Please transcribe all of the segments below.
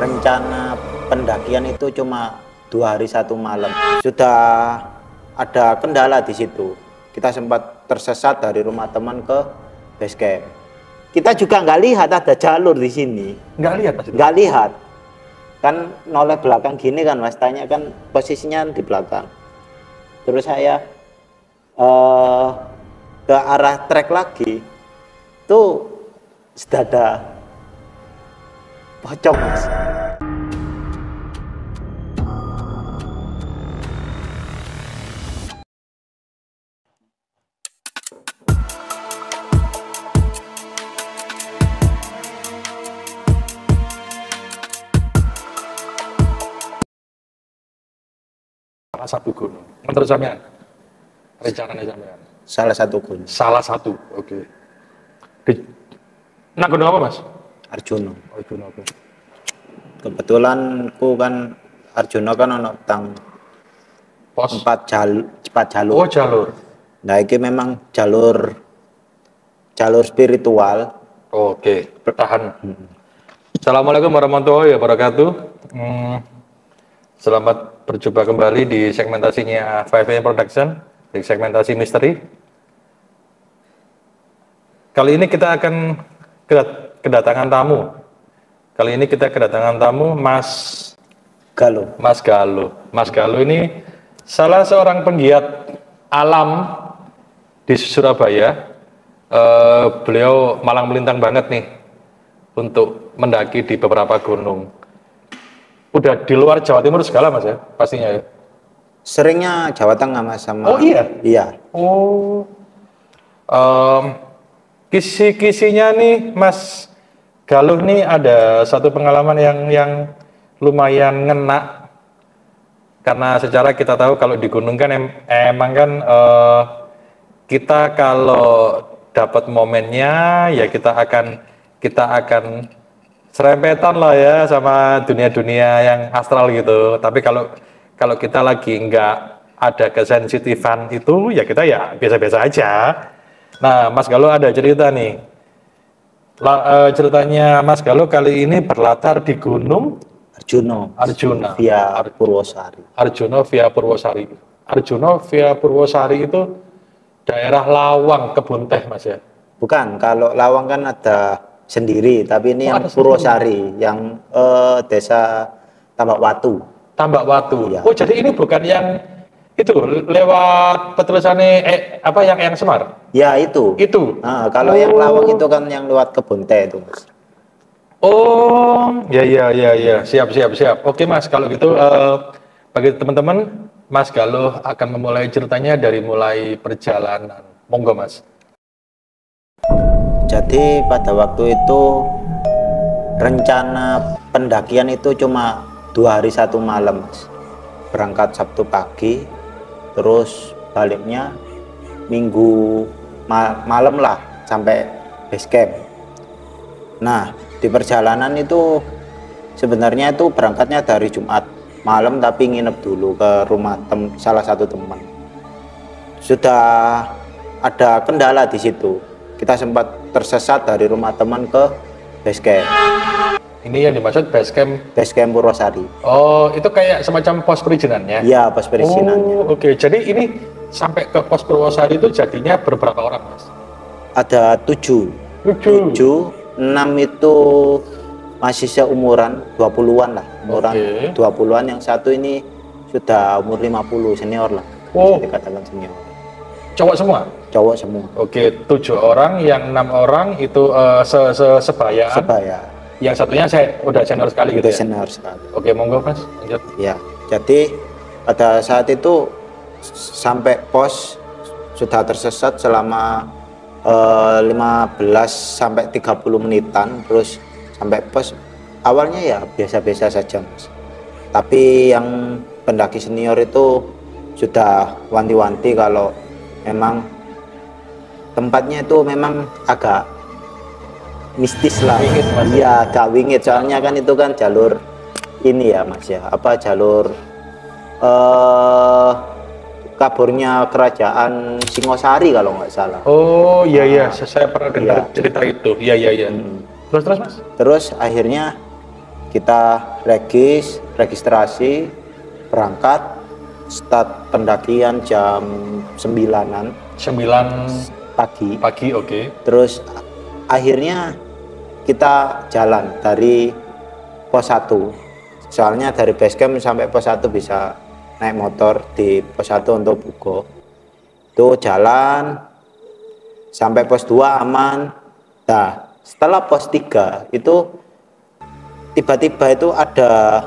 rencana pendakian itu cuma 2 hari 1 malam. Sudah ada kendala di situ. Kita sempat tersesat dari rumah teman ke base camp. Kita juga nggak lihat ada jalur di sini. Nggak lihat Mas? Nggak lihat. Kan noleh belakang gini kan Mas, tanya kan posisinya di belakang. Terus saya ke arah trek lagi, tuh sudah ada pocong Mas. Salah satu gunung. Menurut sampean, rencananya sampean? Salah satu gunung. Salah satu, oke. Nah, gunung apa Mas? Arjuna. Oh, gunung apa? Kebetulan ku kan Arjuna kan ono tang Pos? 4 jalur. Oh, jalur. Nah, ini memang jalur spiritual. Oke, bertahan. Assalamualaikum warahmatullahi wabarakatuh. Selamat berjumpa kembali di segmentasinya 5 Production, di segmentasi misteri. Kali ini kita akan kedatangan tamu. Kali ini kita kedatangan tamu Mas Galuh. Mas Galuh. Mas Galuh ini salah seorang penggiat alam di Surabaya. Beliau malang melintang banget nih untuk mendaki di beberapa gunung. Udah di luar Jawa Timur segala Mas ya, pastinya ya? Seringnya Jawa Tengah Mas sama. Oh iya? Iya. Oh. Kisi-kisinya nih Mas Galuh nih ada satu pengalaman yang lumayan ngena. Karena secara kita tahu kalau di gunung kan emang kan kita kalau dapat momennya ya kita akan serempetan lah ya sama dunia-dunia yang astral gitu. Tapi kalau kita lagi nggak ada kesensitifan itu ya kita ya biasa-biasa aja. Nah Mas Galuh ada cerita nih. Ceritanya Mas Galuh kali ini berlatar di gunung Arjuna via Purwosari. Arjuna via Purwosari. Arjuna via Purwosari itu daerah Lawang, Kebun Teh Mas ya? Bukan, kalau Lawang kan ada sendiri, tapi ini yang Purwosari, yang desa Tambak Watu. Tambak Watu. Ya. Oh, jadi ini bukan yang itu lewat petulisannya yang Semar? Ya, itu. Itu. Nah, kalau yang Lawang itu kan yang lewat Kebun Teh itu, Mas. Oh, ya. Siap. Oke, Mas, kalau gitu bagi teman-teman, Mas Galuh akan memulai ceritanya dari mulai perjalanan. Monggo, Mas. Jadi pada waktu itu rencana pendakian itu cuma 2 hari 1 malam Mas. Berangkat Sabtu pagi, terus baliknya Minggu malam lah sampai base camp. Nah di perjalanan itu sebenarnya itu berangkatnya dari Jumat malam, tapi nginep dulu ke rumah salah satu teman. Sudah ada kendala di situ. Kita sempat tersesat dari rumah teman ke base camp. Ini yang dimaksud base camp? Base camp Purwosari. Oh, itu kayak semacam pos perizinannya? Iya, pos perizinannya. Oh, oke. Jadi ini sampai ke pos Purwosari itu jadinya berapa orang, Mas? Ada 7. 6 itu masih seumuran 20-an lah. Umuran 20-an, yang satu ini sudah umur 50, senior lah. Oh. Bisa dikatakan senior. Cowok semua? Cowok semua. Oke, 7 orang, yang 6 orang itu sebayaan. Sebaya. Yang satunya saya udah senior sekali gitu ya? Senior sekali. Oke, monggo Mas, lanjut. Ya, jadi pada saat itu sampai pos sudah tersesat selama 15 sampai 30 menitan, terus sampai pos awalnya ya biasa-biasa saja Mas. Tapi yang pendaki senior itu sudah wanti-wanti kalau memang tempatnya itu memang agak mistis lah. Iya, agak wingit, soalnya kan itu kan jalur ini ya Mas ya, jalur kaburnya kerajaan Singosari kalau nggak salah. Oh iya, saya pernah dengar cerita itu. Iya. Terus Mas? Terus akhirnya kita registrasi, berangkat, start pendakian jam 9-an 9 pagi. Oke. Terus akhirnya kita jalan dari pos 1. Soalnya dari base camp sampai pos 1 bisa naik motor di pos 1 untuk Bugo. Itu jalan sampai pos 2 aman. Nah, setelah pos 3 itu tiba-tiba itu ada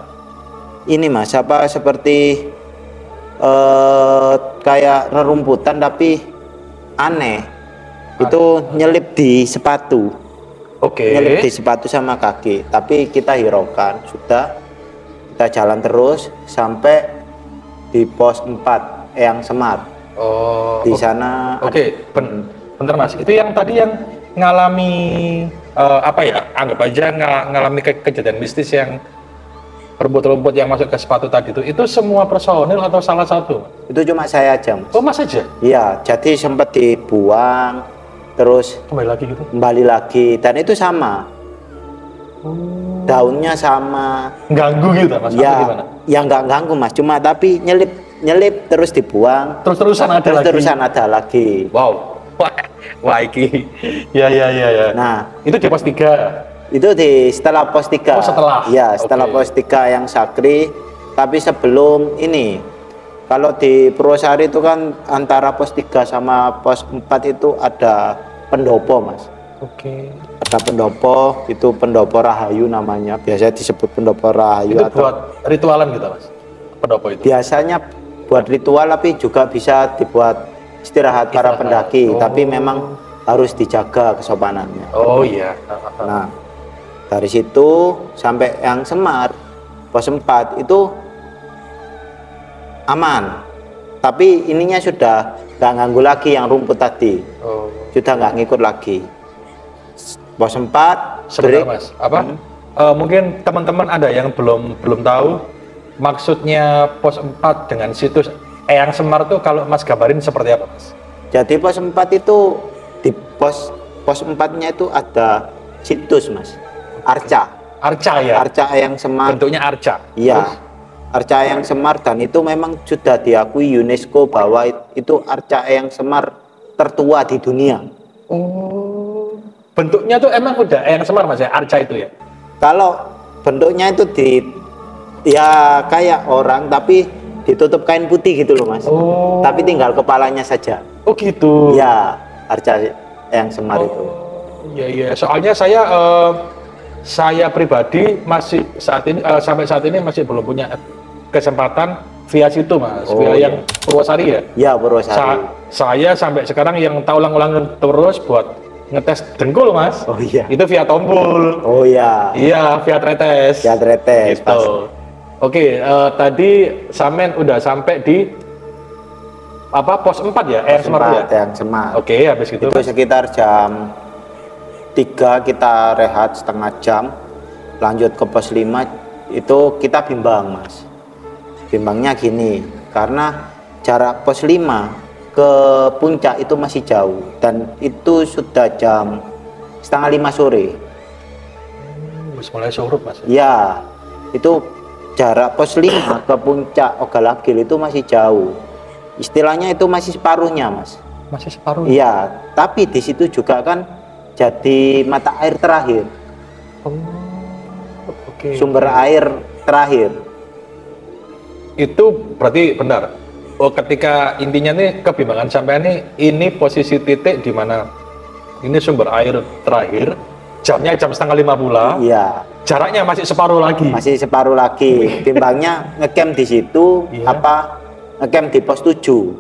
ini Mas, seperti kayak rerumputan tapi aneh. Itu nyelip di sepatu. Nyelip di sepatu sama kaki, tapi kita hiraukan. Sudah, kita jalan terus sampai di pos 4 Eyang Semar. Di sana. Bentar Mas, itu yang tadi yang ngalami anggap aja ngalami kejadian mistis yang rumput-rumput yang masuk ke sepatu tadi itu semua personil atau salah satu? Itu cuma saya aja. Oh, Mas aja? Iya, jadi sempat dibuang, terus kembali lagi, dan itu sama. Daunnya sama. Ganggu gitu Mas? Ya, yang nggak ganggu Mas, cuma tapi nyelip terus dibuang. Terus-terusan ada lagi. Wow. Wah, iki. Ya. Nah, itu di pos 3. Itu setelah pos 3. Oh, setelah. Ya, setelah pos 3 yang Sakri. Tapi sebelum ini, kalau di Purwosari itu kan antara pos 3 sama pos 4 itu ada pendopo Mas. Ada pendopo, itu pendopo Rahayu namanya. Biasanya disebut pendopo Rahayu. Itu buat ritualan gitu Mas? Pendopo itu? Biasanya buat ritual, tapi juga bisa dibuat istirahat para pendaki. Tapi memang harus dijaga kesopanannya. Oh iya. Nah, dari situ sampai yang Semar pos 4 itu aman, tapi ininya sudah nggak ganggu lagi yang rumput tadi. Sudah nggak ngikut lagi. Pos 4 sebentar Mas, mungkin teman-teman ada yang belum tahu maksudnya pos 4 dengan situs Eyang Semar tuh, kalau Mas gabarin seperti apa Mas? Jadi pos 4 itu di pos 4-nya itu ada situs Mas. Arca ya? Arca Eyang Semar. Bentuknya arca? Iya, Arca Eyang Semar, dan itu memang sudah diakui UNESCO bahwa itu Arca Eyang Semar tertua di dunia. Bentuknya tuh emang udah Eyang Semar Mas ya, arca itu ya? Kalau bentuknya itu ya kayak orang tapi ditutup kain putih gitu loh Mas. Tapi tinggal kepalanya saja. Oh gitu? Ya, Arca Eyang Semar itu. Iya, soalnya saya pribadi masih sampai saat ini masih belum punya kesempatan via situ Mas, via yang Purwosari ya? Ya, Purwosari. Saya sampai sekarang yang tak ulang-ulang terus buat ngetes dengkul Mas. Oh iya. Itu via tombol. Oh iya. Iya, via tretes. Via tretes. Gitu. Oke, tadi Samen udah sampai di pos 4 ya? Eyang Semar ya? Eyang Semar. Oke, habis gitu. Itu sekitar jam 3 kita rehat setengah jam, lanjut ke pos 5 itu kita bimbang Mas. Bimbangnya gini, karena jarak pos 5 ke puncak itu masih jauh, dan itu sudah jam 4:30 sore. Mulai surut Mas? Ya, itu jarak pos 5 ke puncak Ogalagil itu masih jauh. Istilahnya itu masih separuhnya Mas. Masih separuh? Iya, tapi di situ juga kan jadi mata air terakhir. Sumber air terakhir. Itu berarti benar. Ketika intinya nih kebimbangan sampai ini posisi titik di mana ini sumber air terakhir, jamnya jam 4:30 pula. Iya. Jaraknya masih separuh lagi. Masih separuh lagi. Timbangnya ngecamp di situ, ngecamp di pos 7.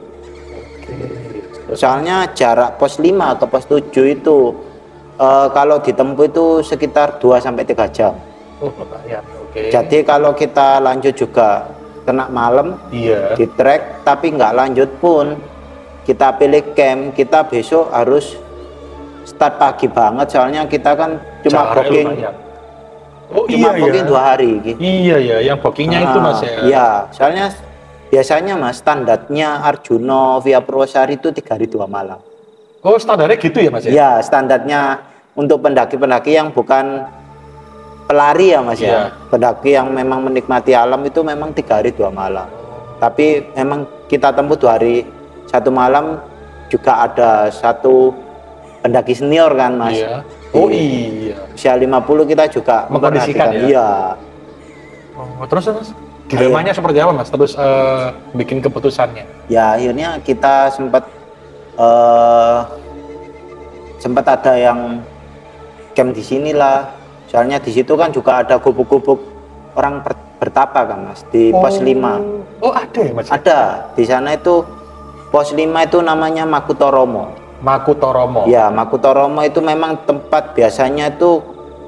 Soalnya jarak pos 5 ke pos 7 itu kalau ditempuh itu sekitar 2-3 jam. Jadi kalau kita lanjut juga kena malam di trek, tapi nggak lanjut pun kita pilih camp, kita besok harus start pagi banget, soalnya kita kan cuma booking booking 2 hari gitu. Iya ya, yang bookingnya itu Mas ya. Iya, soalnya biasanya Mas standarnya Arjuna via Purwosari itu 3 hari 2 malam. Oh, standarnya gitu ya Mas ya? Iya, standarnya untuk pendaki-pendaki yang bukan pelari ya Mas Iya. ya, pendaki yang memang menikmati alam itu memang 3 hari 2 malam. Tapi memang kita tempuh 2 hari 1 malam juga ada satu pendaki senior kan Mas. Iya. Oh iya. Usia 50 kita juga Mengkondisikan memperhatikan. ya? Iya. Oh, terus Mas, dilemanya seperti apa Mas? Terus bikin keputusannya? Ya akhirnya kita sempat ada yang camp di sinilah. Soalnya di situ kan juga ada gubuk-gubuk orang bertapa kan Mas di pos 5. Oh ada ya Mas? Ada. Di sana itu pos 5 itu namanya Makutoromo. Makutoromo. Ya, Makutoromo itu memang tempat biasanya itu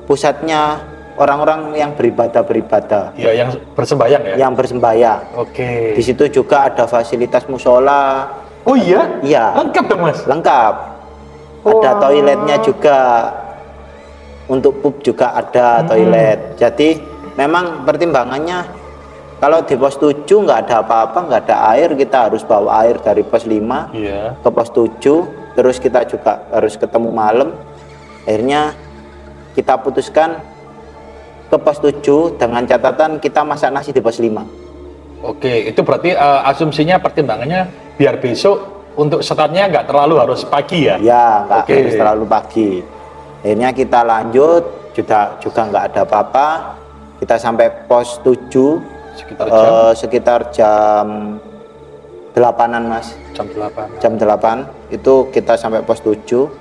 pusatnya orang-orang yang beribadah. Ya, yang bersembayang ya? Yang bersembahyang. Oke. Di situ juga ada fasilitas musola. Oh iya? Iya. Lengkap dong Mas? Lengkap. Ada toiletnya juga. Untuk pup juga ada toilet. Jadi memang pertimbangannya kalau di pos 7 nggak ada apa-apa, nggak ada air, kita harus bawa air dari pos 5 Iya. ke pos 7, terus kita juga harus ketemu malam. Akhirnya kita putuskan ke pos 7 dengan catatan kita masak nasi di pos 5. Oke, itu berarti asumsinya pertimbangannya biar besok untuk startnya nggak terlalu harus pagi ya? Ya, nggak Oke. harus terlalu pagi. Akhirnya kita lanjut, juga nggak ada apa-apa. Kita sampai pos 7 Sekitar jam 8-an Mas. jam 8. Jam 8 itu kita sampai pos 7.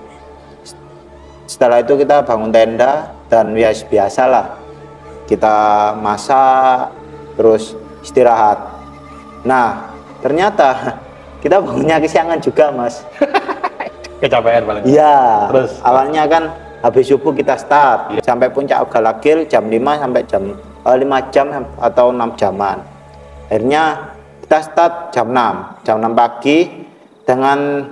Setelah itu kita bangun tenda dan ya biasalah. Kita masak, terus istirahat. Nah, ternyata kita bangunnya kesiangan juga Mas. Kecapean paling. Iya. Terus? Awalnya kan habis subuh kita start sampai puncak Ogalagil jam 5 sampai jam 5 jam atau 6 jaman. Akhirnya kita start jam 6 pagi dengan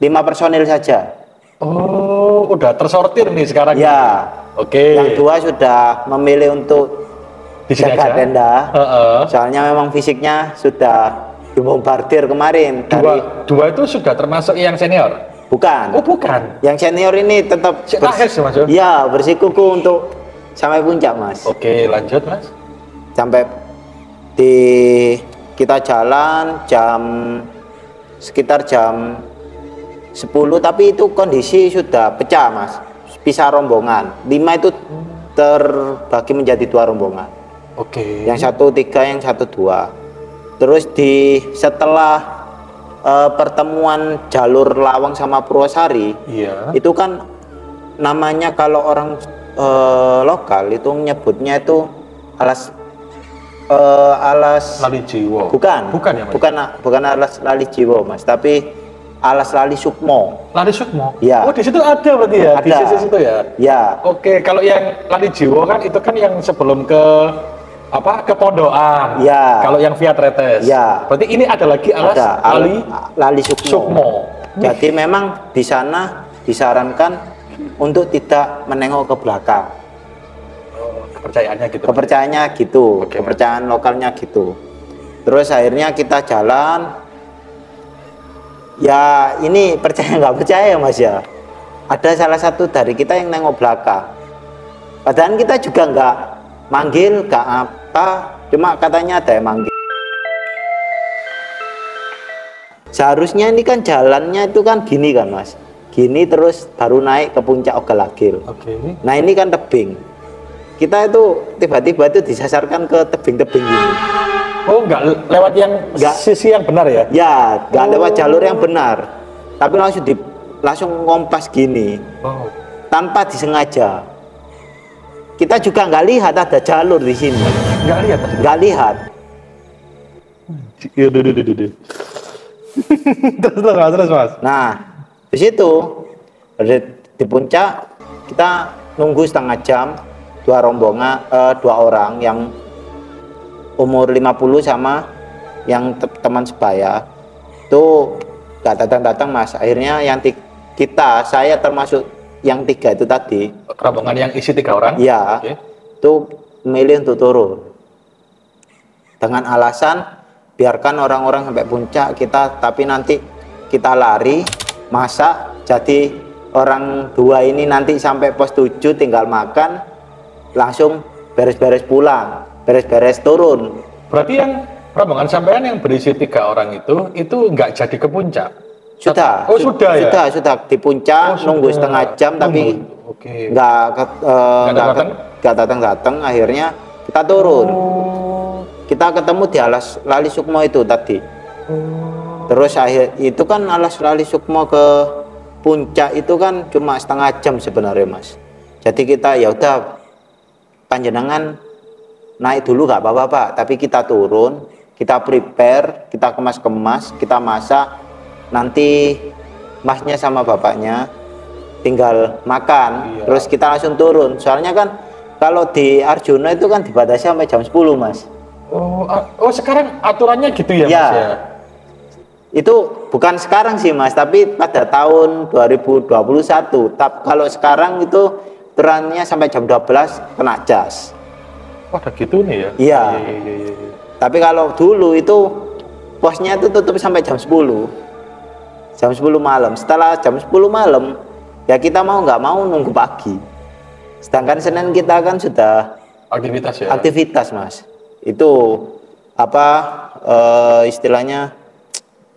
5 personil saja. Oh, udah tersortir nih sekarang. Ya. Oke. Yang 2 sudah memilih untuk Di sini jaga aja? tenda. Heeh. Soalnya memang fisiknya sudah dibombardir kemarin. Dua itu sudah termasuk yang senior? Bukan. Oh bukan. Yang senior ini tetap Lahes ya, Mas, ya? ya, bersikuku untuk sampai puncak Mas. Oke, lanjut Mas. Sampai kita jalan sekitar jam 10, tapi itu kondisi sudah pecah Mas, pisah rombongan. 5 itu terbagi menjadi 2 rombongan, Oke. yang satu 3, yang satu 2. Terus setelah pertemuan jalur Lawang sama Purwosari, Iya. itu kan namanya kalau orang lokal itu menyebutnya itu alas Lali Jiwo. bukan ya Mas? bukan alas Lali Jiwo Mas, tapi alas Lali Sukmo. Lali Sukmo. Ya. Oh di situ ada berarti ya? Di Ada. sisi situ ya. Ya, Oke, kalau yang Lali Jiwo kan itu kan yang sebelum ke ke Pondokan. Ya. Kalau yang Via Tretes. Ya. Berarti ini ada lagi alas ada Lali Sukmo. Sukmo. Jadi memang di sana disarankan untuk tidak menengok ke belakang. Kepercayaannya gitu. Kepercayaannya gitu, Oke, kepercayaan lokalnya gitu. Terus akhirnya kita jalan. Ya ini percaya nggak percaya Mas ya. Ada salah satu dari kita yang nengok belakang. Padahal kita juga nggak manggil, nggak apa, cuma katanya ada yang manggil. Seharusnya ini kan jalannya itu kan gini kan Mas. Gini terus baru naik ke puncak Ogalagil. Oke. Nah ini kan tebing. Kita itu tiba-tiba itu disasarkan ke tebing-tebing ini. Oh, nggak lewat yang sisi yang benar ya? Ya, nggak lewat jalur yang benar. Tapi langsung ngompas gini, Oh. tanpa disengaja. Kita juga nggak lihat ada jalur di sini. Nggak lihat Mas? Nggak lihat. Iya, duh. terus Mas. Nah, di situ di puncak kita nunggu setengah jam. 2 orang yang umur 50 sama yang teman sebaya itu nggak datang Mas. Akhirnya yang saya termasuk yang 3 itu tadi, Rombongan yang isi 3 orang? ya, Oke. itu memilih untuk turun dengan alasan biarkan orang-orang sampai puncak kita, tapi nanti kita lari masak, jadi orang 2 ini nanti sampai pos 7 tinggal makan, langsung beres-beres pulang, beres-beres turun. Berarti yang rombongan sampean yang berisi 3 orang itu nggak jadi ke puncak? Sudah. Oh sudah ya? Sudah di puncak, nunggu setengah jam tapi Oke. nggak datang. Akhirnya kita turun. Oh. Kita ketemu di Alas Lali Sukmo itu tadi. Oh. Terus itu kan Alas Lali Sukmo ke puncak itu kan cuma setengah jam sebenarnya Mas. Jadi kita ya udah panjenengan naik dulu nggak apa-apa Pak, tapi kita turun, kita prepare, kita kemas-kemas, kita masak, nanti masnya sama bapaknya tinggal makan, terus kita langsung turun. Soalnya kan kalau di Arjuna itu kan dibatasi sampai jam 10 Mas. Oh sekarang aturannya gitu ya Mas ya? Itu bukan sekarang sih Mas, tapi pada tahun 2021. Kalau sekarang itu aturannya sampai jam 12 kena jas. Wah, ada gitu nih ya? Iya. Tapi kalau dulu itu posnya itu tutup sampai jam 10. Jam 10 malam. Setelah jam 10 malam, ya kita mau nggak mau nunggu pagi. Sedangkan Senin kita kan sudah aktivitas ya? Aktivitas Mas. Itu istilahnya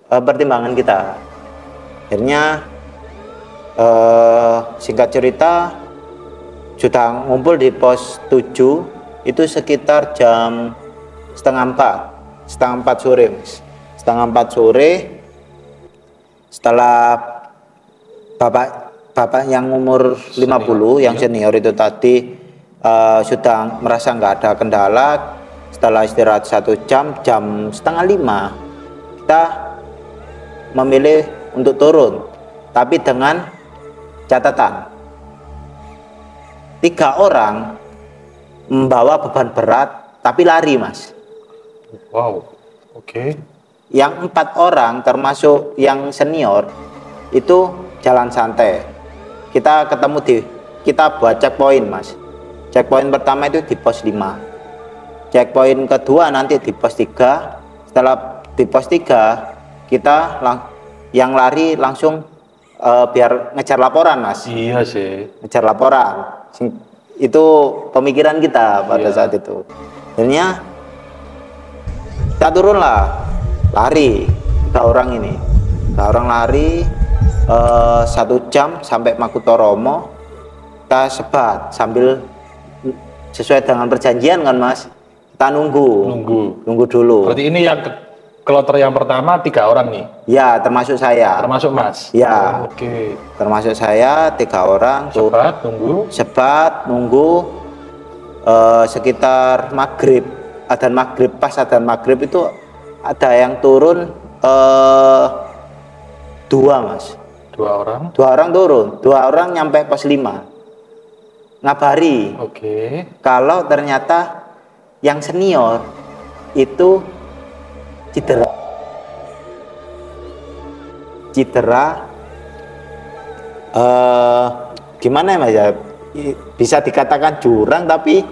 pertimbangan kita. Akhirnya singkat cerita sudah ngumpul di pos 7 itu sekitar jam setengah 4 sore Mas. Setengah 4 sore setelah bapak yang umur 50 yang senior itu tadi sudah merasa nggak ada kendala. Setelah istirahat 1 jam setengah 5 kita memilih untuk turun, tapi dengan catatan 3 orang membawa beban berat tapi lari Mas. Wow, oke. Yang 4 orang termasuk yang senior itu jalan santai. Kita buat checkpoint Mas. Checkpoint pertama itu di pos 5. Checkpoint kedua nanti di pos 3. Setelah di pos 3 kita yang lari langsung biar ngejar laporan Mas. Iya sih. Ngejar laporan. Itu pemikiran kita pada saat itu. Akhirnya kita turun lah, lari 3 orang ini. 3 orang lari 1 jam sampai Makutoromo. Kita sebat sambil sesuai dengan perjanjian kan Mas. Kita nunggu dulu. Berarti ini yang kloter yang pertama 3 orang nih? Ya, termasuk saya. Termasuk Mas? Ya. Oke. Termasuk saya 3 orang. Sebat, nunggu sekitar maghrib. Pas adzan maghrib itu ada yang turun 2 Mas. 2 orang? 2 orang turun. 2 orang nyampe pos 5. Ngabari. Oke. Kalau ternyata yang senior itu cedera gimana ya Mas ya, bisa dikatakan jurang tapi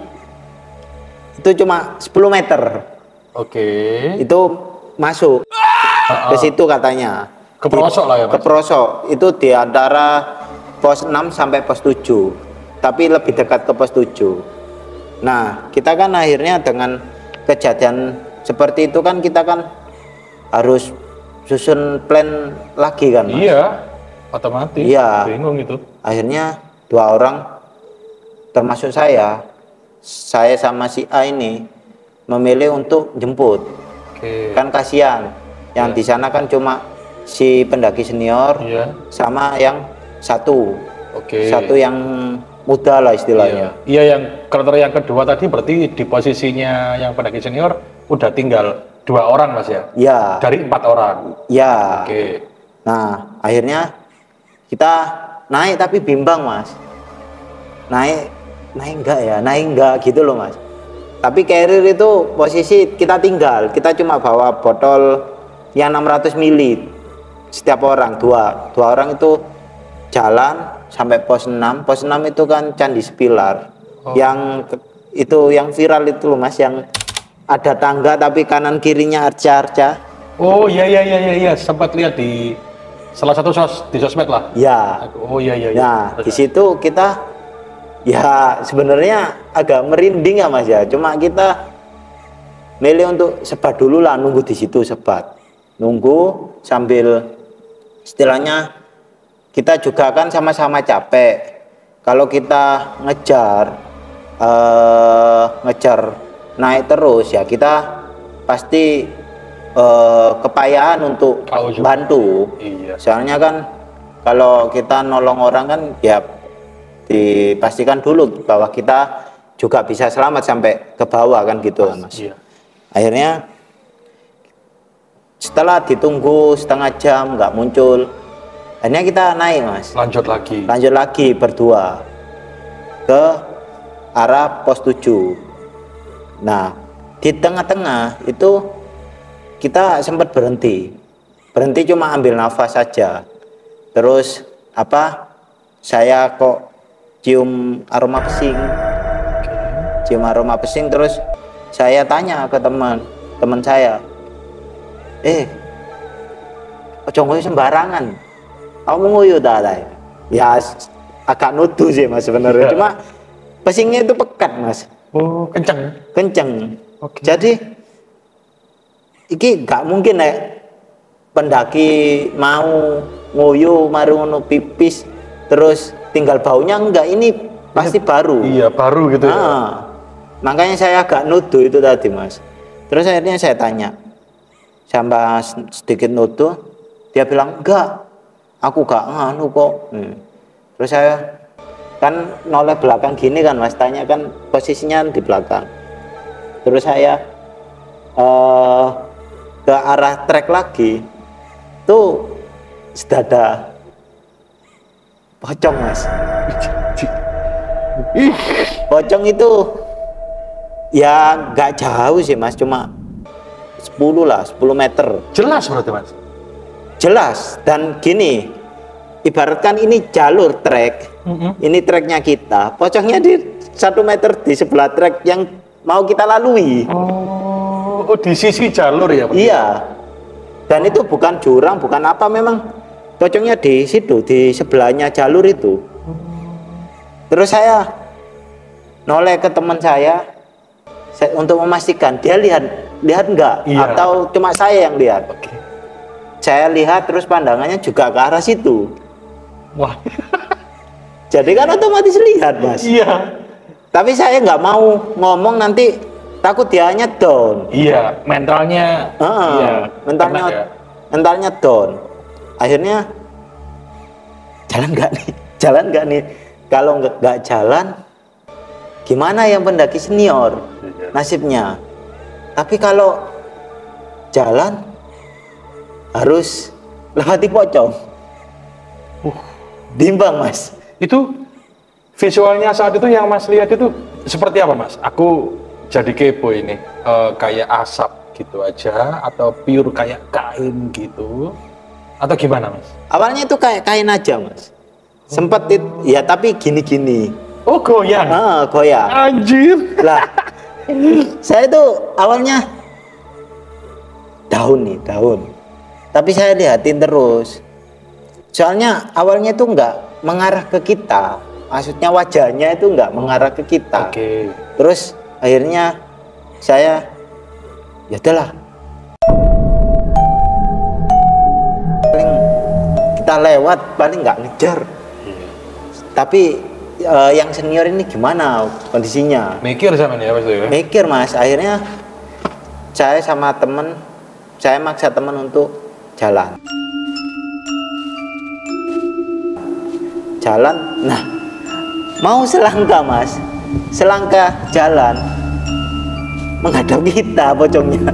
itu cuma 10 meter. Oke. Itu masuk ke situ katanya. Keperosok lah ya Mas? Keperosok itu di antara pos 6 sampai pos 7, tapi lebih dekat ke pos 7. Nah kita kan akhirnya dengan kejadian seperti itu kan kita kan harus susun plan lagi kan Mas? Iya, otomatis. Iya. Bingung itu. Akhirnya 2 orang termasuk saya sama si A ini memilih untuk jemput. Oke. Kan kasihan. Yang di sana kan cuma si pendaki senior sama yang satu. Oke. Satu yang muda lah istilahnya. Iya, yang kloter yang kedua tadi berarti di posisinya yang pendaki senior udah tinggal 2 orang Mas ya? Iya. Dari 4 orang? Iya. Oke. Nah akhirnya kita naik tapi bimbang Mas. Naik enggak gitu loh Mas. Tapi carrier itu posisi kita tinggal. Kita cuma bawa botol yang 600 ml setiap orang. Dua orang itu jalan sampai pos 6. Pos 6 itu kan Candi Sepilar. Yang itu yang viral itu loh Mas, yang ada tangga tapi kanan kirinya arca-arca. Oh iya, sempat lihat di salah satu di sosmed lah. Ya. Oh iya. Nah, di situ kita Ya sebenarnya agak merinding ya Mas ya. Cuma kita milih untuk sebat dulu lah, nunggu di situ sebat. Nunggu sambil istilahnya kita juga kan sama-sama capek. Kalau kita ngejar naik terus ya kita pasti kepayahan untuk bantu. Iya. Soalnya kan kalau kita nolong orang kan ya dipastikan dulu bahwa kita juga bisa selamat sampai ke bawah kan gitu Mas. Iya. Akhirnya setelah ditunggu setengah jam nggak muncul, akhirnya kita naik Mas. Lanjut lagi berdua ke arah pos 7. Nah di tengah-tengah itu kita sempat berhenti cuma ambil nafas saja. Terus saya kok cium aroma pesing, terus saya tanya ke teman saya, ojo ngoyo sembarangan, kamu ngoyo tak? Ya agak nuduh sih Mas sebenarnya, cuma pesingnya itu pekat Mas. Oh, kenceng. Okay. Jadi iki gak mungkin pendaki mau ngoyo mari ngono pipis terus tinggal baunya, enggak, ini pasti baru. Iya, baru gitu ya. Makanya saya agak nuduh itu tadi Mas. Terus akhirnya saya tanya, sampai sedikit nuduh, dia bilang enggak, aku gak nganu kok. Terus saya kan noleh belakang gini kan Mas, tanya kan posisinya di belakang. Terus saya ke arah trek lagi, tuh sudah ada pocong Mas. Pocong itu ya nggak jauh sih Mas, cuma 10 meter. Jelas berarti Mas? Jelas, dan gini, ibaratkan ini jalur trek, ini treknya kita, pocongnya di 1 meter di sebelah trek yang mau kita lalui. Oh, di sisi jalur ya Pak? Iya, dan itu bukan jurang, bukan apa, memang pocongnya di situ, di sebelahnya jalur itu. Terus saya noleh ke teman saya untuk memastikan dia lihat enggak, iya, atau cuma saya yang lihat. Okay. Saya lihat, terus pandangannya juga ke arah situ. Wah. Jadi kan otomatis lihat Mas. Iya. Tapi saya nggak mau ngomong, nanti takut dianya down. Iya, mentalnya. Iya, mentalnya down. Akhirnya jalan nggak nih? Kalau nggak jalan, gimana yang pendaki senior nasibnya? Tapi kalau jalan harus lewati pocong. Bimbang Mas. Itu visualnya saat itu yang Mas lihat itu seperti apa Mas? Aku jadi kepo ini. Kayak asap gitu aja, atau pure kayak kain gitu, atau gimana Mas? Awalnya itu kayak kain aja Mas. Sempet ya, tapi gini-gini. Oh, goyang? Goyang. Anjir. Lah, saya itu awalnya daun. Tapi saya lihatin terus. Soalnya awalnya itu nggak mengarah ke kita. Maksudnya wajahnya itu nggak mengarah ke kita. Oke. Terus akhirnya saya, ya udahlah, paling kita lewat, paling nggak ngejar. Tapi yang senior ini gimana kondisinya? Mikir sama nih apa sih? Mikir Mas. Akhirnya saya sama temen, saya maksa temen untuk jalan. Nah, mau selangkah Mas, selangkah jalan menghadap kita pocongnya.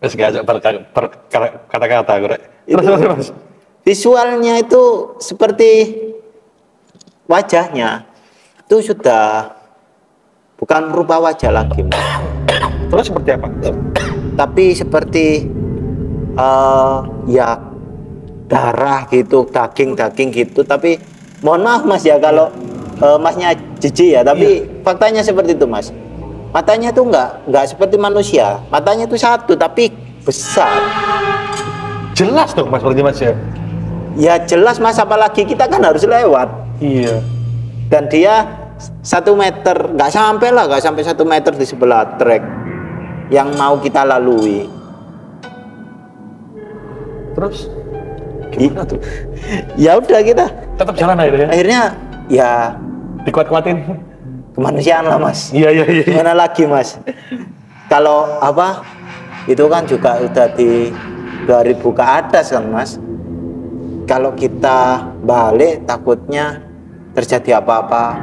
Terus gak ajak kata-kata gue. Terus. Visualnya itu seperti wajahnya itu sudah bukan rupa wajah lagi Mas. Terus seperti apa? Tapi seperti ya darah gitu, daging gitu. Tapi mohon maaf Mas ya kalau Masnya jijik ya, tapi faktanya seperti itu Mas. matanya tuh nggak seperti manusia, matanya tuh satu tapi besar. Jelas dong Mas berarti Mas ya? Ya jelas Mas, apalagi kita kan harus lewat. Iya. Dan dia 1 meter, nggak sampai 1 meter di sebelah trek yang mau kita lalui. Terus gimana tuh? Ya udah kita Tetap jalan akhirnya? akhirnya ya Dikuat-kuatin? kemanusiaan lah Mas. Iya. Gimana lagi Mas? Kalau apa itu kan juga udah di 2000 ke atas kan Mas. Kalau kita balik takutnya terjadi apa-apa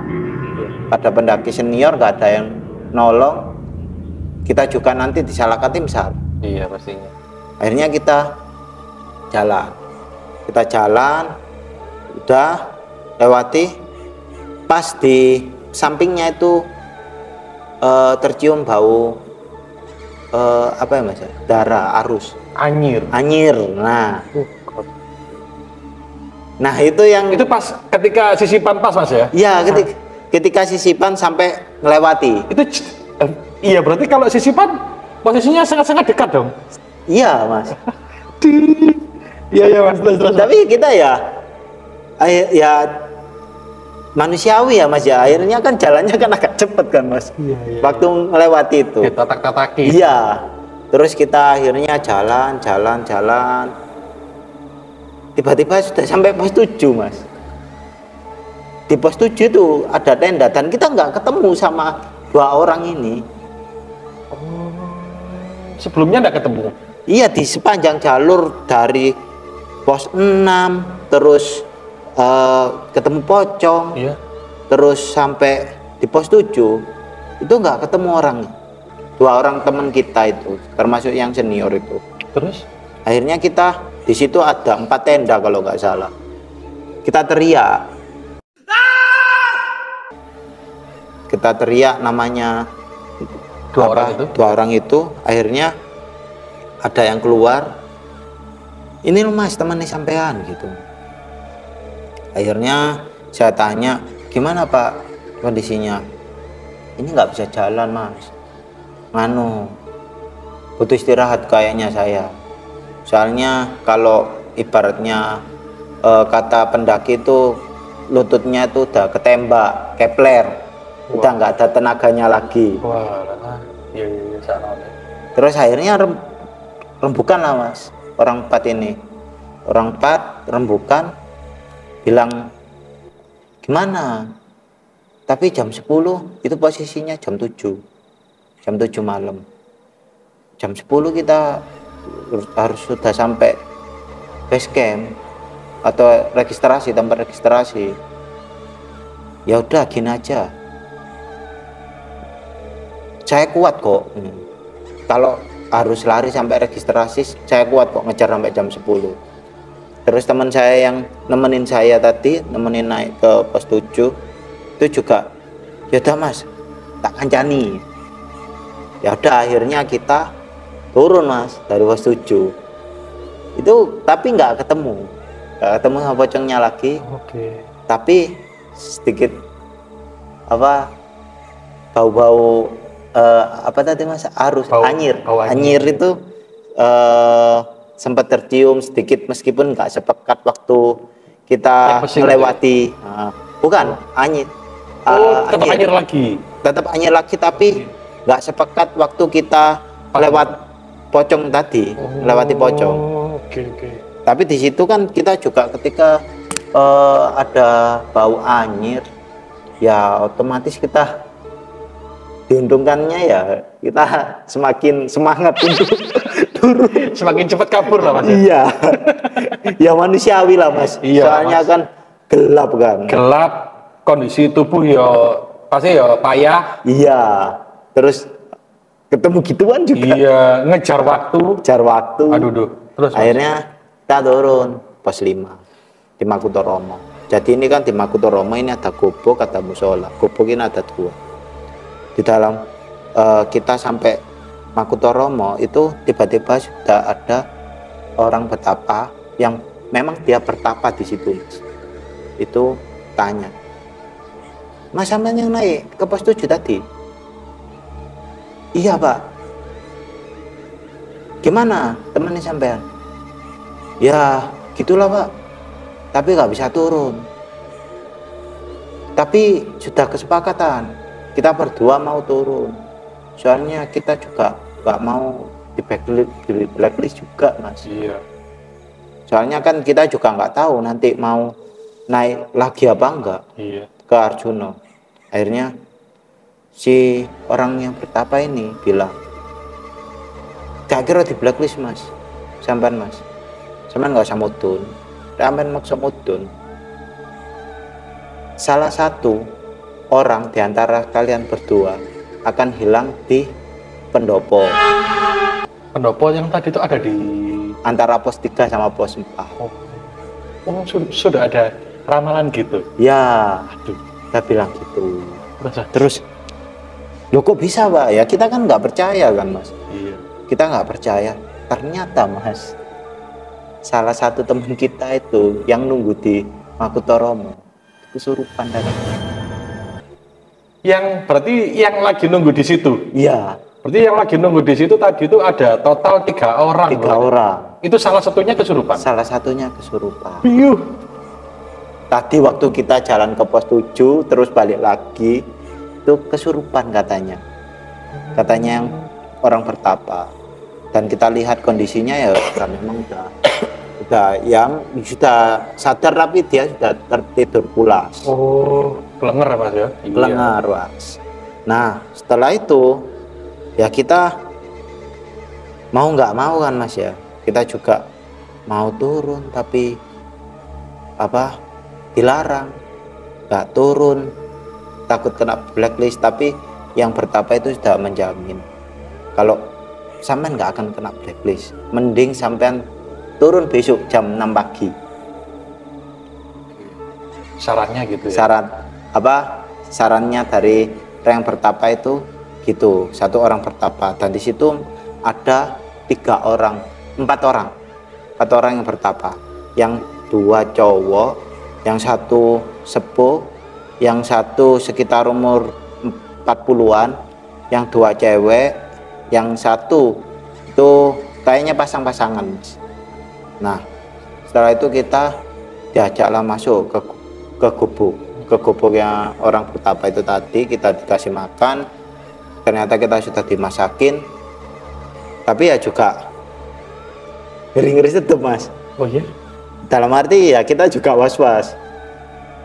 pada pendaki senior, nggak ada yang nolong, kita juga nanti disalahkan tim SAR. Iya pastinya. Akhirnya kita jalan udah lewati, pas di sampingnya itu tercium bau apa ya Mas, darah, arus Anyir. Nah itu yang Itu pas ketika sisipan pas Mas ya? ya ketika sisipan sampai melewati. Itu iya berarti kalau sisipan posisinya sangat-sangat dekat dong. Iya Mas. Iya Mas, terus. Tapi kita ya manusiawi ya Mas ya. Akhirnya kan jalannya kan agak cepet kan Mas. Iya. Waktu melewati itu. Ditatak-tataki. Iya. Terus kita akhirnya jalan. Tiba-tiba sudah sampai pos 7 Mas. Di pos 7 itu ada tenda dan kita nggak ketemu sama 2 orang ini. Sebelumnya nggak ketemu? Iya, di sepanjang jalur dari pos 6 terus ketemu pocong, Iya. terus sampai di pos 7 itu nggak ketemu orang. 2 orang teman kita itu termasuk yang senior itu. Terus? Akhirnya kita di situ ada 4 tenda kalau nggak salah. Kita teriak namanya 2 orang itu? 2 orang itu. Akhirnya ada yang keluar, ini loh Mas temannya sampean gitu. Akhirnya saya tanya, gimana Pak kondisinya? Ini nggak bisa jalan Mas, butuh istirahat kayaknya saya. Soalnya kalau ibaratnya kata pendaki itu lututnya itu udah ketembak, kepler, udah nggak ada tenaganya lagi. Wah, iya sana. Terus akhirnya rembukan lah Mas, orang 4 ini. Orang 4 rembukan, bilang gimana? Tapi jam 10 itu posisinya jam 7 malam. Jam 10 kita harus sudah sampai base camp atau tempat registrasi. Ya udah gini aja, saya kuat kok. Kalau harus lari sampai registrasi, saya kuat kok ngejar sampai jam 10. Terus teman saya yang nemenin saya tadi, nemenin naik ke pos 7 itu juga, ya udah Mas, tak kancani. Ya udah akhirnya kita turun Mas dari pos 7 itu, tapi nggak ketemu sama pocongnya lagi. Oke. Tapi sedikit bau-bau apa tadi Mas, anyir itu sempat tercium sedikit, meskipun nggak sepekat waktu kita melewati. Bukan anyir, tetap anyir lagi, tapi nggak sepekat waktu kita lewat pocong tadi, melewati pocong. Oke. Tapi di situ kan kita juga ketika ada bau anyir, ya otomatis kita diuntungkannya ya kita semakin semangat untuk turun, semakin cepat kabur lah Mas. Iya. Ya manusiawi lah Mas. Iya, soalnya Mas. Kan gelap kan. Gelap, kondisi tubuh ya pasti ya payah. Iya. Terus ketemu gituan juga. Iya, ngejar waktu. Aduh. Terus akhirnya kita turun pos 5 di Makutoromo. Jadi ini kan di Makutoromo ini ada gubuk, ada musola. Gubuk ini ada 2. Di dalam kita sampai Makutoromo itu tiba-tiba sudah ada orang betapa yang memang dia bertapa di situ Mas. Itu tanya, Mas sampean yang naik ke pos 7 tadi? Iya Pak. Gimana temannya sampean? Ya gitulah Pak, tapi nggak bisa turun. Tapi sudah kesepakatan, kita berdua mau turun. Soalnya kita juga nggak mau di blacklist juga Mas. Iya. Soalnya kan kita juga nggak tahu nanti mau naik lagi apa enggak Iya. ke Arjuna. Akhirnya si orang yang bertapa ini bilang, gak kira di blacklist Mas, sampean Mas, sampean nggak usah mudun, sampean maksa mudun. Salah satu orang di antara kalian berdua akan hilang di pendopo Pendopo yang tadi itu ada di antara pos 3 sama pos 4. Oh, sudah ada ramalan gitu. Ya, Aduh, kita bilang gitu. terus Terus, loh kok bisa Pak? Ya kita kan nggak percaya kan Mas. iya. Kita nggak percaya. Ternyata Mas, salah satu teman kita itu yang nunggu di Makutoromo kesurupan tadi. Yang berarti yang lagi nunggu di situ. Iya, Berarti yang lagi nunggu di situ tadi itu ada total 3 orang. 3 berarti. orang. Itu salah satunya kesurupan. Salah satunya kesurupan. Piyuh. Tadi waktu kita jalan ke pos 7 terus balik lagi itu kesurupan katanya. Katanya yang orang bertapa. Dan kita lihat kondisinya ya memang sudah sadar tapi dia sudah tertidur pulas. Oh, kelenger Mas ya? Lengar Mas. Nah setelah itu ya kita mau nggak mau kan Mas ya, kita juga mau turun tapi apa dilarang, nggak turun takut kena blacklist. Tapi yang bertapa itu sudah menjamin kalau sampean nggak akan kena blacklist, mending sampean turun besok jam 6 pagi. Sarannya gitu ya? Sarannya dari yang bertapa itu gitu, 1 orang bertapa, dan di situ ada 4 orang yang bertapa, yang 2 cowok, yang 1 sepuh, yang 1 sekitar umur 40-an, yang 2 cewek, yang 1 itu kayaknya pasang-pasangan. Nah setelah itu kita diajaklah masuk ke gubuk yang orang bertapa itu tadi. Kita dikasih makan, ternyata kita sudah dimasakin, tapi ya juga ngeri-ngeri tetep Mas. Oh iya? Dalam arti ya kita juga was-was.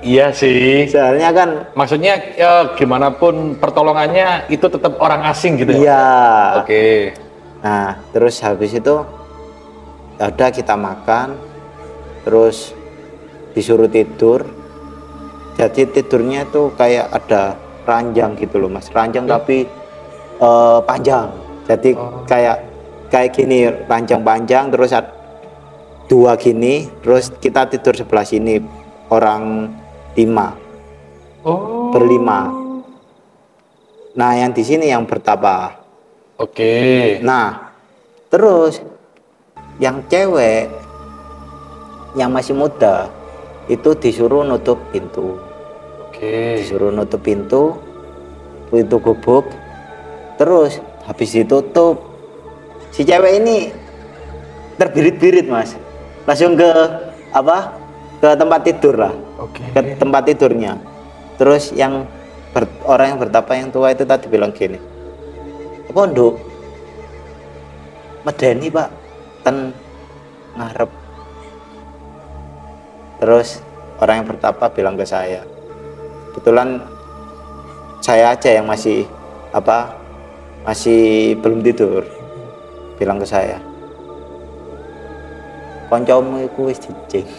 Iya sih. Soalnya kan Maksudnya ya gimana pun pertolongannya itu tetap orang asing gitu ya? iya. Oke. Nah terus habis itu ya udah kita makan, terus disuruh tidur. Jadi tidurnya itu kayak ada ranjang gitu loh Mas, ranjang tapi panjang. Jadi kayak gini, ranjang panjang, terus 2 gini, terus kita tidur sebelah sini orang 5. Oh. Berlima. Nah yang di sini yang bertapa. Oke. Nah terus yang cewek yang masih muda itu disuruh nutup pintu. Oke. Disuruh nutup pintu gubuk, terus habis ditutup si cewek ini terbirit-birit Mas, langsung ke tempat tidur lah. Oke. Ke tempat tidurnya. Terus orang yang bertapa yang tua itu tadi bilang gini, pondok medeni Pak ten ngarep. Terus orang yang bertapa bilang ke saya, kebetulan saya aja yang masih belum tidur, bilang ke saya, koncomu iku wis dijing.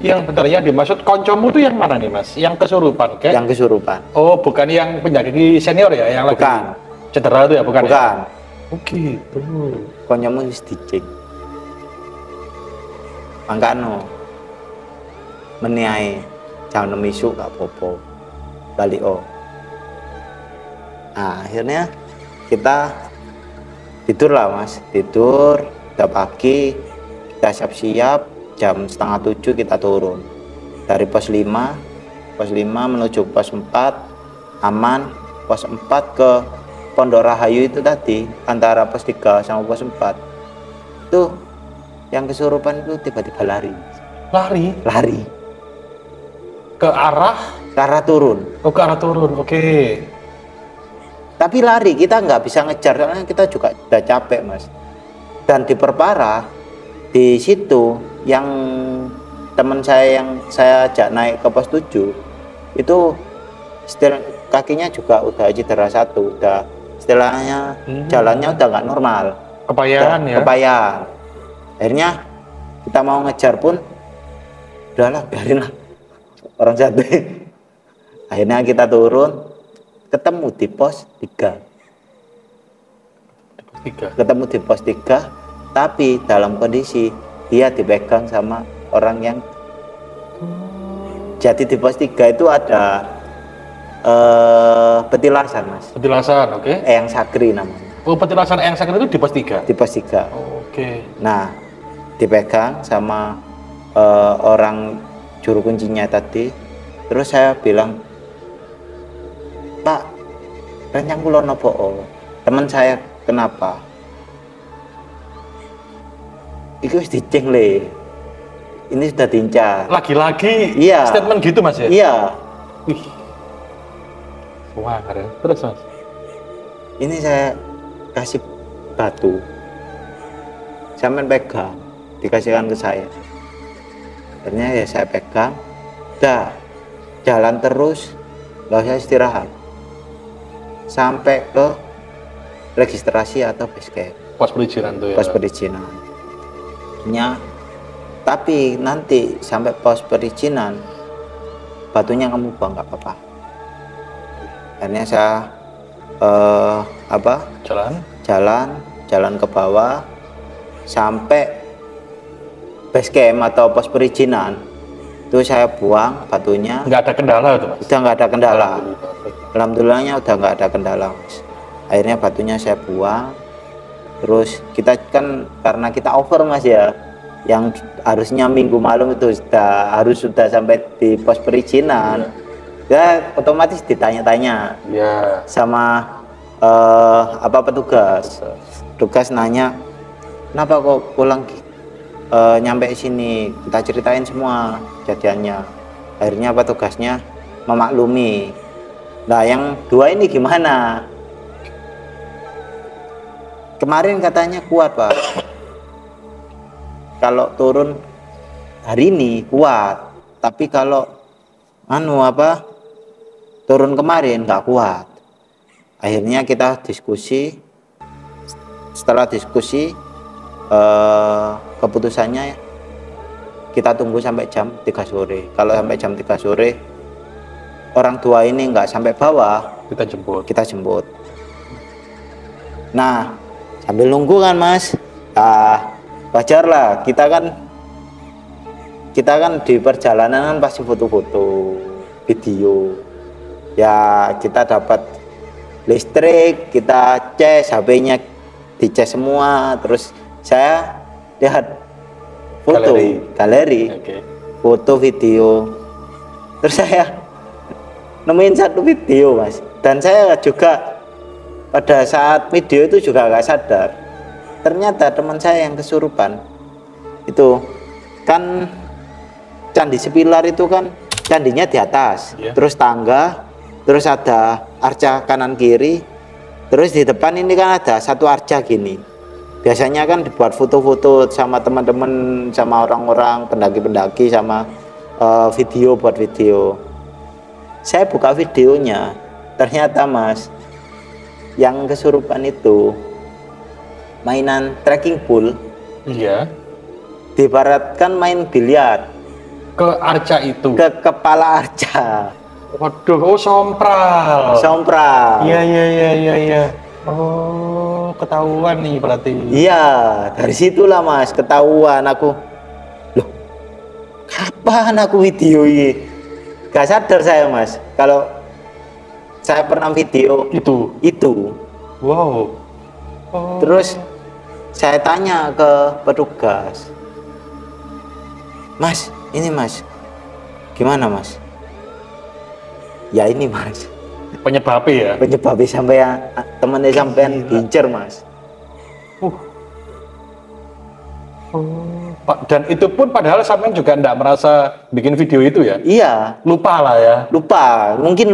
Yang bentar, yang dimaksud koncomu tuh yang mana nih Mas? Yang kesurupan kan? Yang kesurupan. Oh, bukan yang penjadi senior ya, yang lagi Bukan. cedera itu ya, bukan? Bukan. Ya? Oh gitu. Koncomu wis dijing. Mangkano meniai jam 6 isuk gak popo balik Nah akhirnya kita tidur lah Mas, tidur udah pagi, kita siap-siap jam 6:30 kita turun dari pos 5 menuju pos 4 aman. pos 4 ke Pondok Rahayu itu tadi, antara pos 3 sama pos 4 itu yang kesurupan itu tiba-tiba lari. Lari ke arah turun. ke arah turun. Oke. Tapi lari, kita nggak bisa ngejar karena kita juga udah capek, Mas. Dan diperparah di situ yang teman saya yang saya ajak naik ke pos 7 itu kakinya juga udah cedera satu, udah istilahnya jalannya udah nggak normal, Kepayahan ya. kepayahan. Akhirnya kita mau ngejar pun udahlah, biarin lah orang satu. Akhirnya kita turun, ketemu di pos 3. Ketemu di pos 3, tapi dalam kondisi dia dipegang sama orang yang jadi di pos 3 itu ada petilasan, Mas. Petilasan, oke. Eyang Sakri namanya. Oh, petilasan Eyang Sakri itu di pos 3. Di pos 3. Oke. Nah, dipegang sama orang juru kuncinya tadi. Terus saya bilang, Pak, rencang kula nopo? Teman saya kenapa? Itu wis diceng le. Ini sudah diincar. Lagi-lagi Iya. statement gitu, Mas ya? Iya. Wih. Wah, keren. Terus, Mas? Ini saya kasih batu. Sampean pegang, dikasihkan ke saya. Akhirnya ya saya pegang. Dah, jalan terus, nggak usah istirahat. Sampai ke registrasi atau base camp. Pos perizinan tuh ya. Pos perizinan. Tapi nanti sampai pos perizinan batunya kamu buang nggak apa-apa. Akhirnya saya jalan ke bawah sampai base camp atau pos perizinan. Itu saya buang batunya. Nggak ada kendala itu, Mas? Udah nggak ada kendala. Alhamdulillahnya udah nggak ada kendala, Mas. Akhirnya batunya saya buang. Terus kita kan karena kita over, Mas ya, yang harusnya minggu malam itu sudah sampai di pos perizinan, ya otomatis ditanya-tanya sama petugas nanya, kenapa kok pulang nyampe sini, kita ceritain semua kejadiannya. Akhirnya petugasnya memaklumi. Nah, yang 2 ini gimana? Kemarin katanya kuat, Pak. Kalau turun hari ini kuat, tapi kalau turun kemarin nggak kuat. Akhirnya kita diskusi. Setelah diskusi, keputusannya kita tunggu sampai jam 3 sore. Kalau sampai jam 3 sore orang tua ini nggak sampai bawah, kita jemput. Nah, sambil nunggu kan, Mas, wajar lah, kita kan di perjalanan kan pasti foto-foto, video. Ya, kita dapat listrik, kita cas HP-nya, dicas semua. Terus saya lihat foto galeri. Okay. Foto video. Terus saya nemuin satu video, Mas, dan saya juga pada saat video itu juga nggak sadar, ternyata teman saya yang kesurupan itu kan, Candi Sepilar itu kan candinya di atas, terus tangga, terus ada arca kanan kiri, terus di depan ini kan ada satu arca gini. Biasanya kan dibuat foto-foto sama teman-teman, sama orang-orang pendaki-pendaki, sama video, buat video. Saya buka videonya, ternyata, Mas, yang kesurupan itu mainan trekking pool. Iya. Diibaratkan main biliar. Ke arca itu. Ke kepala arca. Waduh, sompral. Iya. Oh, ketahuan nih berarti. Iya, dari situlah, Mas, ketahuan aku. Loh, kapan aku video ini? Gak sadar saya, Mas, kalau saya pernah video itu. Wow. Oh. Terus saya tanya ke petugas, Mas, ini, Mas, gimana, Mas? Ya ini, Mas. Penyebabnya ya. Penyebabnya sampean temennya sampean diincer Mas. Dan itu pun padahal sampean juga enggak merasa bikin video itu ya? Iya, Lupa lah ya. mungkin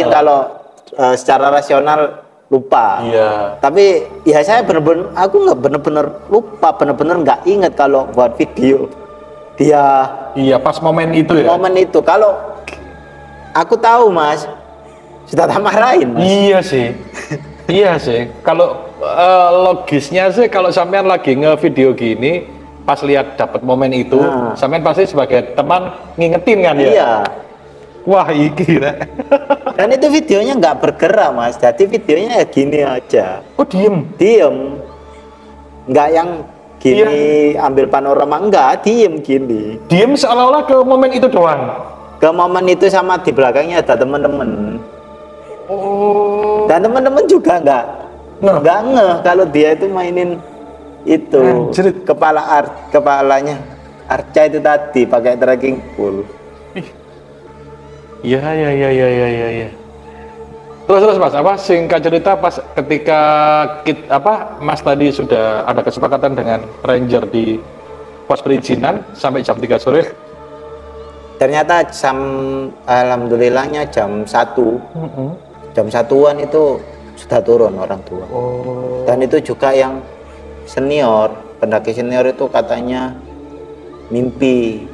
kalau secara rasional lupa. Iya. Tapi ya saya aku nggak bener-bener lupa, bener-bener nggak inget kalau buat video dia. Iya, pas momen itu ya. Momen itu kalau aku tahu Mas, sudah tak marahin Mas. Iya sih. Iya sih. Kalau logisnya sih kalau sampean lagi nge-video gini, pas lihat dapat momen itu, sampean pasti sebagai teman ngingetin kan ya? Iya. Wah, iki lah. Dan itu videonya nggak bergerak Mas, jadi videonya ya gini aja. Oh, diem. Nggak yang gini ambil panorama, enggak, diem gini. Diem seolah-olah ke momen itu doang. Ke momen itu sama di belakangnya ada teman-teman. Oh. Dan teman-teman juga nggak ngeh kalau dia itu mainin itu. Anjir. Kepalanya Arca itu tadi pakai tracking full. Iya. Terus Mas, apa singkat cerita pas ketika Mas tadi sudah ada kesepakatan dengan Ranger di pos perizinan sampai jam 3 sore. Ternyata alhamdulillahnya jam 1. Jam 1-an itu sudah turun orang tua. Dan itu juga yang senior, pendaki senior itu katanya mimpi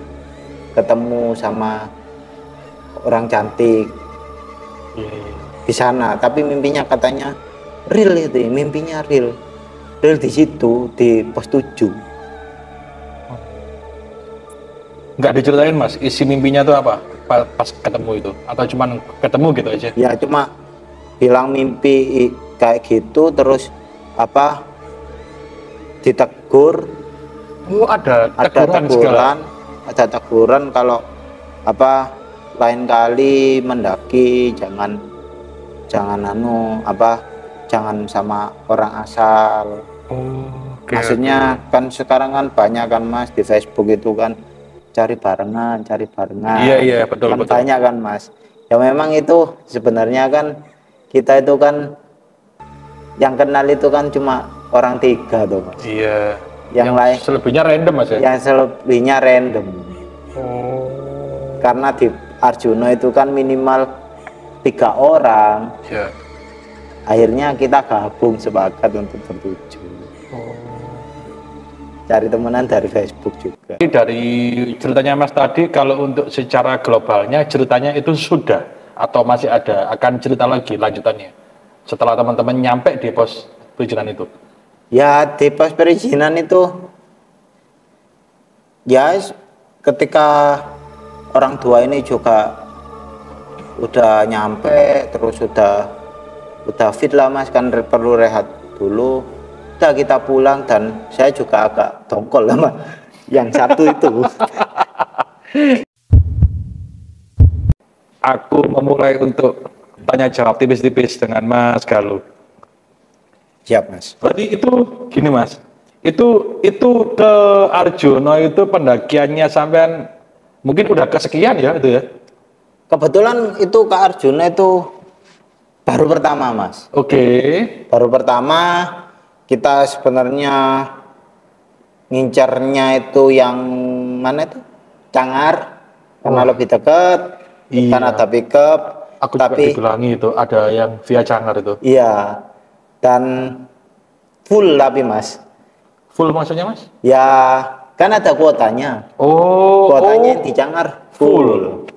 ketemu sama orang cantik di sana, tapi mimpinya katanya real itu, mimpinya real di situ di pos 7. Nggak diceritain Mas, isi mimpinya tuh apa pas ketemu itu, atau cuman ketemu gitu aja? Ya cuma bilang mimpi kayak gitu, terus ditegur. Oh, ada teguran kalau lain kali mendaki jangan sama orang asal. Maksudnya kan sekarang kan banyak kan Mas di Facebook itu kan cari barengan. Iya, betul. Banyak kan Mas. Ya memang itu sebenarnya kan kita itu kan yang kenal itu kan cuma orang 3 tuh Mas. Iya. Yang lain selebihnya random Mas ya? Yang selebihnya random. Karena di Arjuna itu kan minimal 3 orang. Iya. Akhirnya kita gabung sepakat untuk bertujuh. Cari temenan dari Facebook juga. Dari ceritanya Mas tadi, kalau untuk secara globalnya ceritanya itu sudah atau masih akan cerita lagi lanjutannya setelah teman-teman nyampe di pos perizinan itu? Ya di pos perizinan itu ya ketika orang tua ini juga udah nyampe, terus udah fit lah Mas, kan perlu rehat dulu. Udah kita pulang, dan saya juga agak dongkol sama yang satu itu. Aku memulai untuk tanya jawab tipis-tipis dengan Mas Galuh. Siap Mas. Berarti itu gini Mas, itu ke Arjuna itu pendakiannya sampean mungkin udah kesekian ya itu ya? Kebetulan itu ke Arjuna itu baru pertama Mas. Oke. Baru pertama, kita sebenarnya ngincarnya itu yang mana itu? Cangar, karena lebih dekat, kan ada pickup. Aku tapi juga dibilangi itu ada yang via Cangar itu. Iya, dan full tapi Mas. Full maksudnya Mas? Ya, kan ada kuotanya. Kuotanya di Cangar full.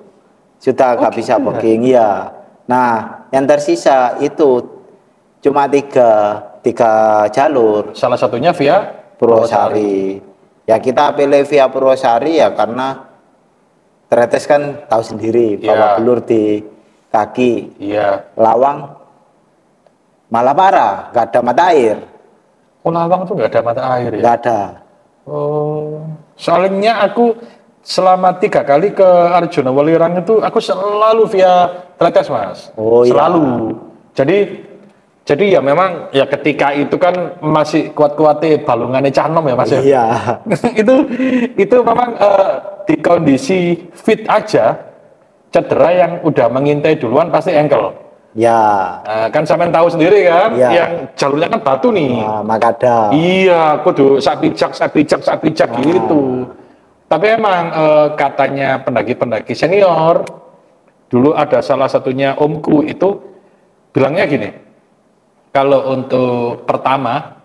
Sudah nggak bisa booking ya. Nah, yang tersisa itu cuma tiga jalur. Salah satunya via Purwosari. Ya kita pilih via Purwosari ya karena Tretes kan tahu sendiri bawa belur di kaki. Iya. Lawang malah parah, nggak ada mata air. Oh, Lawang tuh nggak ada mata air ya? Nggak ada. Soalnya aku selama 3 kali ke Arjuna Welirang itu aku selalu via Tretes Mas. Selalu. Jadi ya memang ya ketika itu kan masih kuat-kuatnya balungannya Canom ya Mas ya. Iya. itu memang di kondisi fit aja, cedera yang udah mengintai duluan pasti ankle. Ya. Nah, kan sampean tahu sendiri kan, Ya. yang jalurnya kan batu nih. Makadam. Iya, kudu sak pijak gitu. Tapi emang katanya pendaki-pendaki senior, dulu ada salah satunya omku itu bilangnya gini, kalau untuk pertama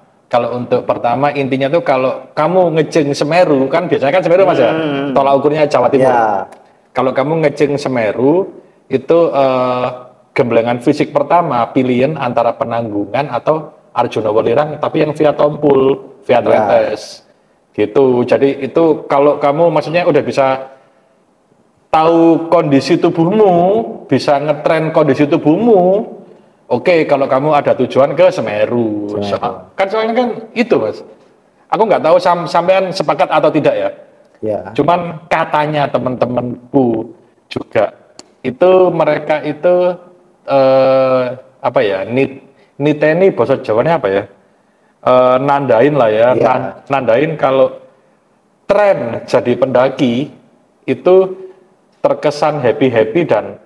intinya tuh kalau kamu ngejeng Semeru, kan biasanya kan Semeru Mas ya, tolak ukurnya Jawa Timur. Ya. Kalau kamu ngejeng Semeru itu gemblengan fisik pertama pilihan antara Penanggungan atau Arjuna Welirang, tapi yang via Tompul, via Tretes. Gitu. Jadi itu kalau kamu maksudnya udah bisa tahu kondisi tubuhmu, bisa ngetren kondisi tubuhmu. Oke, kalau kamu ada tujuan ke Semeru. Kan soalnya kan itu Mas. Aku nggak tahu sampean sepakat atau tidak ya. Ya. Cuman katanya teman-temanku juga itu mereka itu apa ya? Niteni bahasa Jawanya apa ya? Nandain lah ya. Nandain kalau tren jadi pendaki itu terkesan happy dan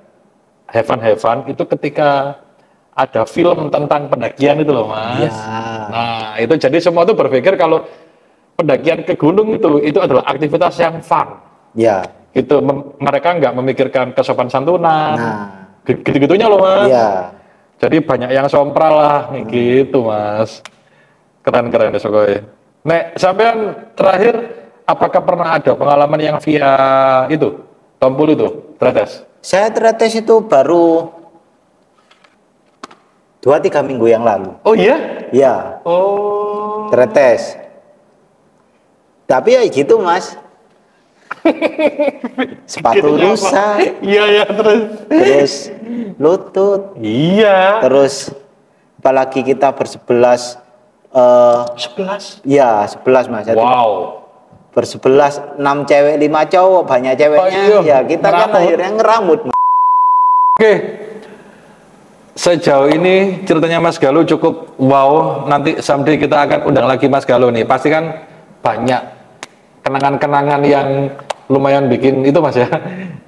have fun itu ketika ada film tentang pendakian itu loh Mas. Nah itu jadi semua itu berpikir kalau pendakian ke gunung itu adalah aktivitas yang fun. Ya. Itu mereka nggak memikirkan kesopan santunan, gitu-gitunya loh Mas. Jadi banyak yang sompral lah, gitu Mas. Keren ya Sokoy. Nek sampean terakhir, apakah pernah ada pengalaman yang via itu Tompul itu Tretes? Saya Tretes itu baru 2-3 minggu yang lalu. Oh iya? Ya. Oh. Tretes. Tapi ya gitu Mas. Sepatu rusak. Iya Terus lutut. Iya. Terus apalagi kita bersebelas. 11? Ya 11 Mas. Wow. Bersebelas 6 cewek 5 cowok, banyak ceweknya. Ya kita kan akhirnya ngeramut. Oke. Sejauh ini ceritanya Mas Galuh cukup wow. Nanti someday kita akan undang lagi Mas Galuh nih. Pasti kan banyak kenangan-kenangan yang lumayan bikin itu Mas ya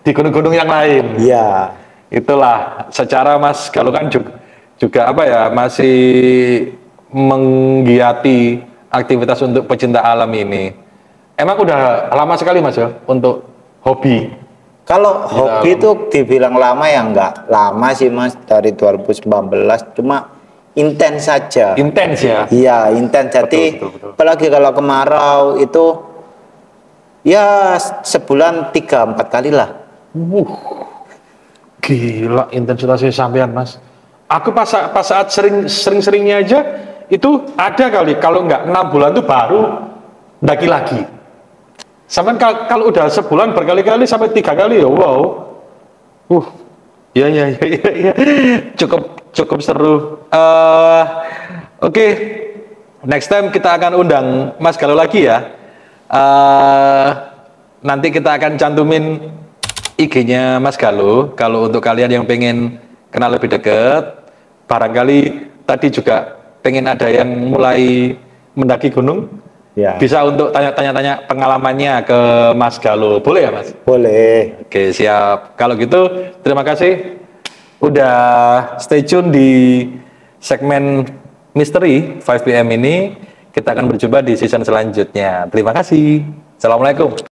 di gunung-gunung yang lain. Iya. Itulah secara Mas Galuh kan juga apa ya, masih menggiati aktivitas untuk pecinta alam ini. Emang udah lama sekali Mas ya untuk hobi? Kalau hobi itu dibilang lama ya enggak lama sih Mas, dari 2019, cuma intens saja. Intens ya? Iya intens, jadi betul. Apalagi kalau kemarau itu ya sebulan 3-4 kali lah. Gila intensitasnya sampean Mas. Aku pas saat sering-seringnya aja itu ada kali, kalau enggak 6 bulan tuh baru daki lagi. Sampai kalau udah sebulan berkali-kali sampai 3 kali ya wow. Ya. Cukup seru. Oke. Next time kita akan undang Mas Galuh lagi ya. Nanti kita akan cantumin IG-nya Mas Galuh. Kalau untuk kalian yang pengen kenal lebih dekat, barangkali tadi juga pengen ada yang mulai mendaki gunung, bisa untuk tanya-tanya pengalamannya ke Mas Galuh. Boleh ya Mas? Boleh. Oke siap. Kalau gitu terima kasih udah stay tune di segmen Misteri 5 PM ini. Kita akan berjumpa di season selanjutnya. Terima kasih. Assalamualaikum.